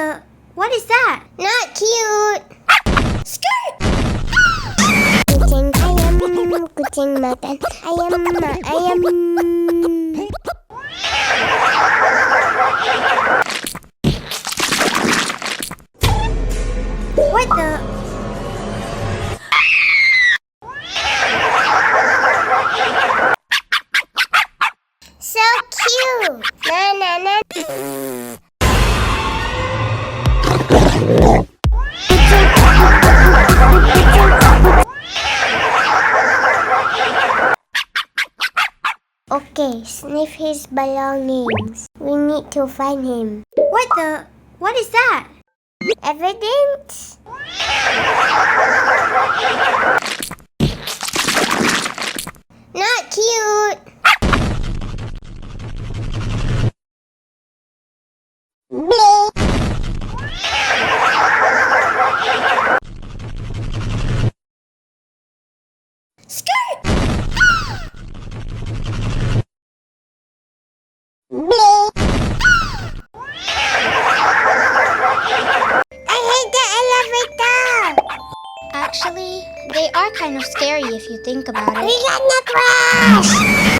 the? What is that? Not cute. Skirt! Kucing ayam, kucing makan ayam. What the? So cute. Na. Okay, sniff his belongings. We need to find him. What the? What is that? Evidence? Not cute. Bleep. Skirt! Bleep. I hate the elevator. Actually, they are kind of scary if you think about it. We got the crash.